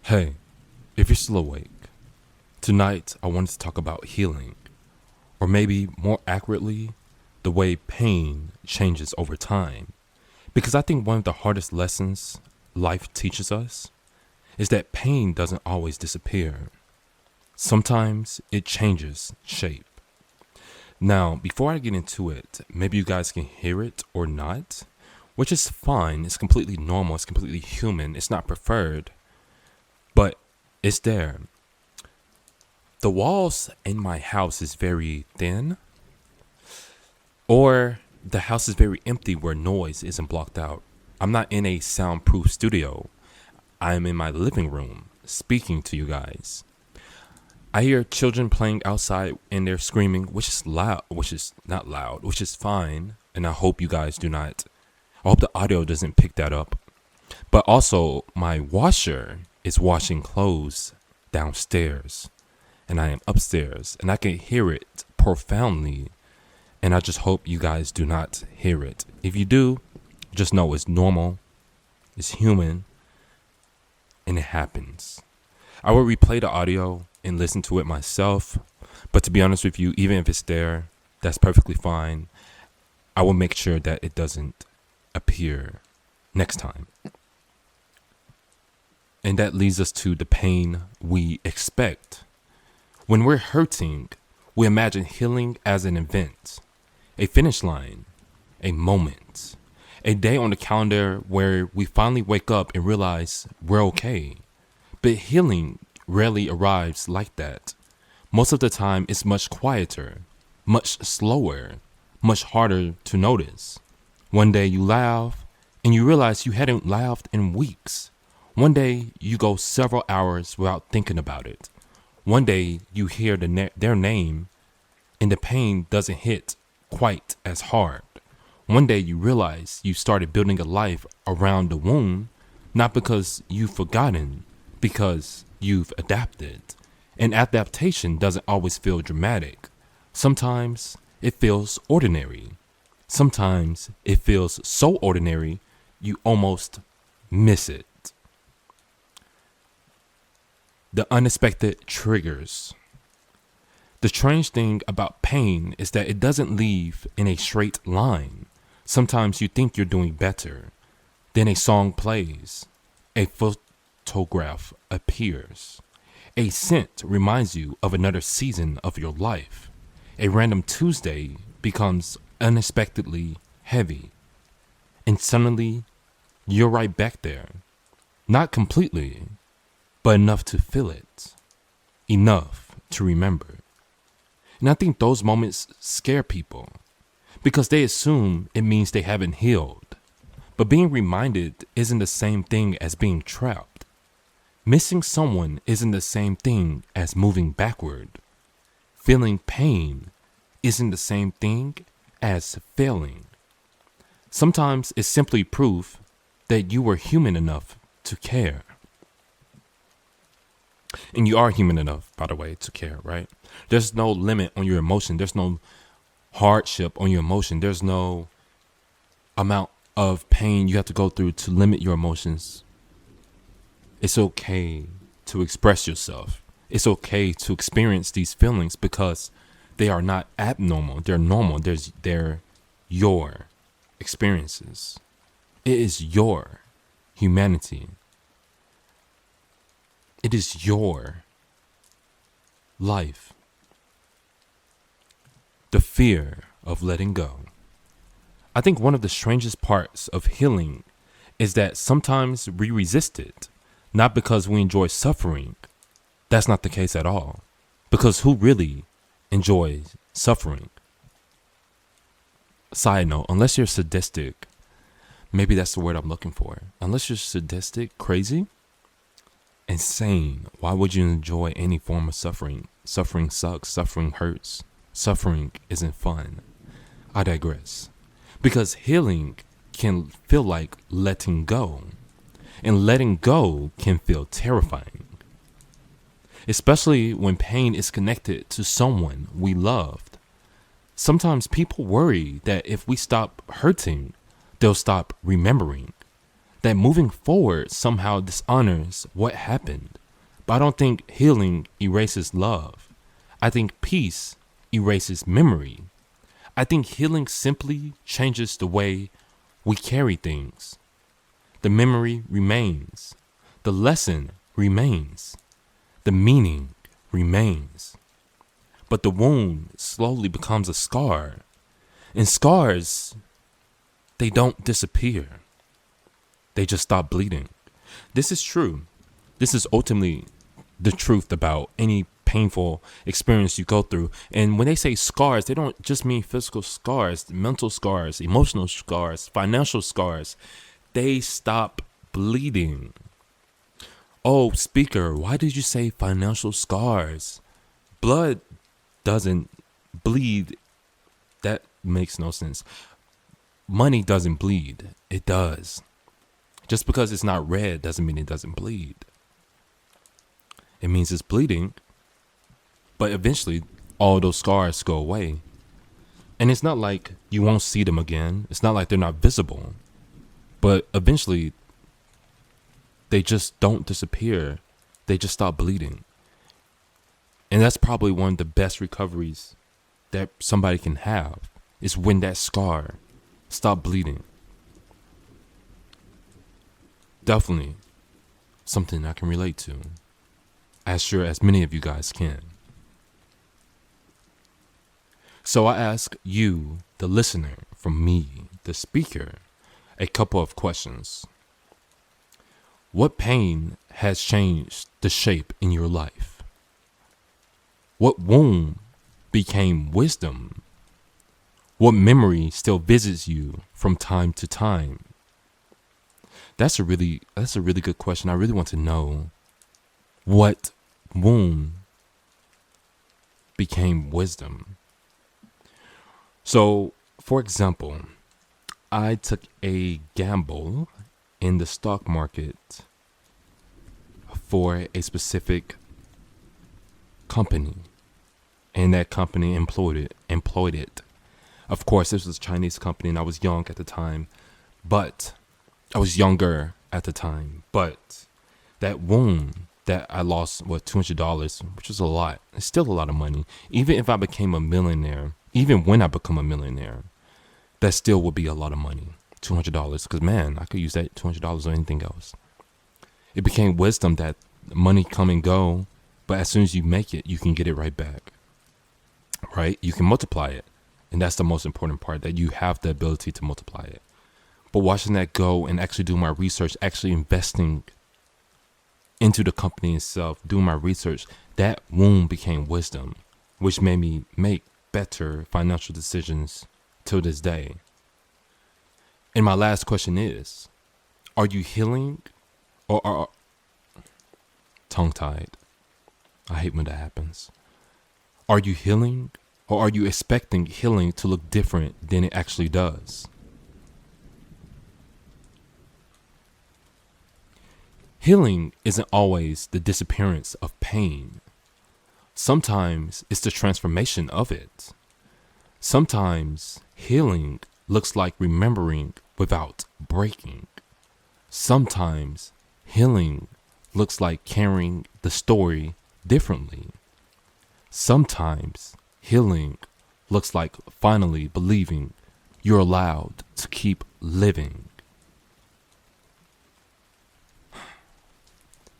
Hey, if you're still awake, tonight I wanted to talk about healing, or maybe more accurately, the way pain changes over time. Because I think one of the hardest lessons life teaches us is that pain doesn't always disappear. Sometimes it changes shape. Now, before I get into it, maybe you guys can hear it or not, which is fine. It's completely normal, it's completely human, it's not preferred, but it's there. The walls in my house is very thin, or the house is very empty where noise isn't blocked out. I'm not in a soundproof studio. I am in my living room speaking to you guys. I hear children playing outside and they're screaming, which is loud, which is not loud, which is fine. And I hope you guys do not, I hope the audio doesn't pick that up. But also, my washer is washing clothes downstairs and I am upstairs and I can hear it profoundly. And I just hope you guys do not hear it. If you do, just know it's normal, it's human, and it happens. I will replay the audio and listen to it myself. But to be honest with you, even if it's there, that's perfectly fine. I will make sure that it doesn't appear next time. And that leads us to the pain we expect. When we're hurting, we imagine healing as an event, a finish line, a moment, a day on the calendar where we finally wake up and realize we're okay. But healing rarely arrives like that. Most of the time, it's much quieter, much slower, much harder to notice. One day you laugh and you realize you hadn't laughed in weeks. One day you go several hours without thinking about it. One day you hear their name and the pain doesn't hit quite as hard. One day you realize you started building a life around the wound, not because you've forgotten, because you've adapted. And adaptation doesn't always feel dramatic. Sometimes it feels ordinary. Sometimes it feels so ordinary you almost miss it. The unexpected triggers. The strange thing about pain is that it doesn't leave in a straight line. Sometimes you think you're doing better. Then a song plays. A photograph appears. A scent reminds you of another season of your life. A random Tuesday becomes unexpectedly heavy. And suddenly, you're right back there. Not completely, but enough to feel it. Enough to remember. And I think those moments scare people because they assume it means they haven't healed. But being reminded isn't the same thing as being trapped. Missing someone isn't the same thing as moving backward. Feeling pain isn't the same thing as failing. Sometimes it's simply proof that you were human enough to care. And you are human enough, by the way, to care, right? There's no limit on your emotion. There's no hardship on your emotion. There's no amount of pain you have to go through to limit your emotions. It's okay to express yourself. It's okay to experience these feelings because they are not abnormal. They're normal. They're your experiences. It is your humanity. It is your life. The fear of letting go. I think one of the strangest parts of healing is that sometimes we resist it, not because we enjoy suffering. That's not the case at all. Because who really enjoys suffering? Side note, unless you're sadistic, maybe that's the word I'm looking for. Unless you're sadistic, crazy, insane, why would you enjoy any form of suffering? Suffering sucks. Suffering hurts. Suffering isn't fun. I digress. Because healing can feel like letting go. And letting go can feel terrifying. Especially when pain is connected to someone we loved. Sometimes people worry that if we stop hurting, they'll stop remembering. that moving forward somehow dishonors what happened. But I don't think healing erases love. I think peace erases memory. I think healing simply changes the way we carry things. The memory remains. The lesson remains. The meaning remains. But the wound slowly becomes a scar. And scars, they don't disappear. They just stop bleeding. This is true. This is ultimately the truth about any painful experience you go through. And when they say scars, they don't just mean physical scars, mental scars, emotional scars, financial scars. They stop bleeding. Oh, speaker, why did you say financial scars? Blood doesn't bleed. That makes no sense. Money doesn't bleed. It does. Just because it's not red doesn't mean it doesn't bleed. It means it's bleeding, but eventually all those scars go away. And it's not like you won't see them again. It's not like they're not visible, but eventually they just don't disappear. They just stop bleeding. And that's probably one of the best recoveries that somebody can have, is when that scar stop bleeding. Definitely something I can relate to, as sure as many of you guys can. So I ask you, the listener, from me, the speaker, a couple of questions. What pain has changed the shape in your life? What wound became wisdom? What memory still visits you from time to time? That's a really good question. I really want to know what wound became wisdom. So, for example, I took a gamble in the stock market for a specific company, and that company employed it. Of course, this was a Chinese company, and I was young at the time, but I was younger at the time. But that wound that I lost was $200, which was a lot. It's still a lot of money. Even if I became a millionaire, even when I become a millionaire, that still would be a lot of money. $200, because man, I could use that $200 on anything else. It became wisdom that money come and go, but as soon as you make it, you can get it right back. Right? You can multiply it. And that's the most important part, that you have the ability to multiply it. But watching that go and actually doing my research, actually investing into the company itself, doing my research, that wound became wisdom, which made me make better financial decisions till this day. And my last question is, are you healing or are tongue-tied? I hate when that happens. Are you healing or are you expecting healing to look different than it actually does? Healing isn't always the disappearance of pain. Sometimes it's the transformation of it. Sometimes healing looks like remembering without breaking. Sometimes healing looks like carrying the story differently. Sometimes healing looks like finally believing you're allowed to keep living.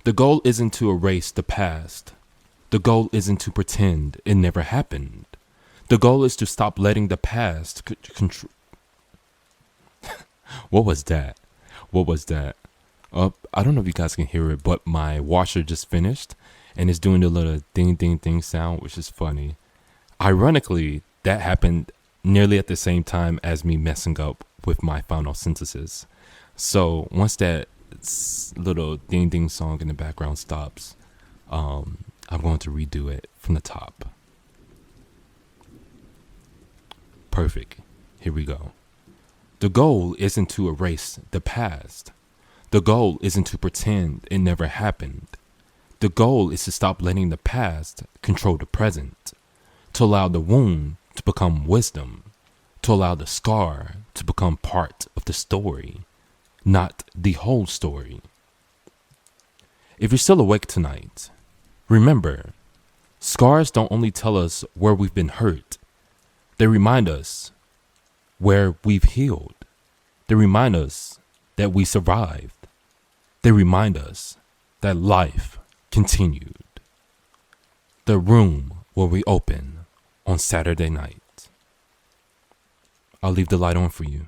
The goal isn't to erase the past. The goal isn't to pretend it never happened. The goal is to stop letting the past control. What was that? I don't know if you guys can hear it, but my washer just finished and it's doing the little ding ding ding sound, which is funny. Ironically, that happened nearly at the same time as me messing up with my final synthesis. So once that little ding ding song in the background stops, I'm going to redo it from the top. Perfect. Here we go. The goal isn't to erase the past. The goal isn't to pretend it never happened. The goal is to stop letting the past control the present, to allow the wound to become wisdom, to allow the scar to become part of the story, not the whole story. If you're still awake tonight, remember, scars don't only tell us where we've been hurt, they remind us where we've healed. They remind us that we survived. They remind us that life continued. The room will reopen on Saturday night. I'll leave the light on for you.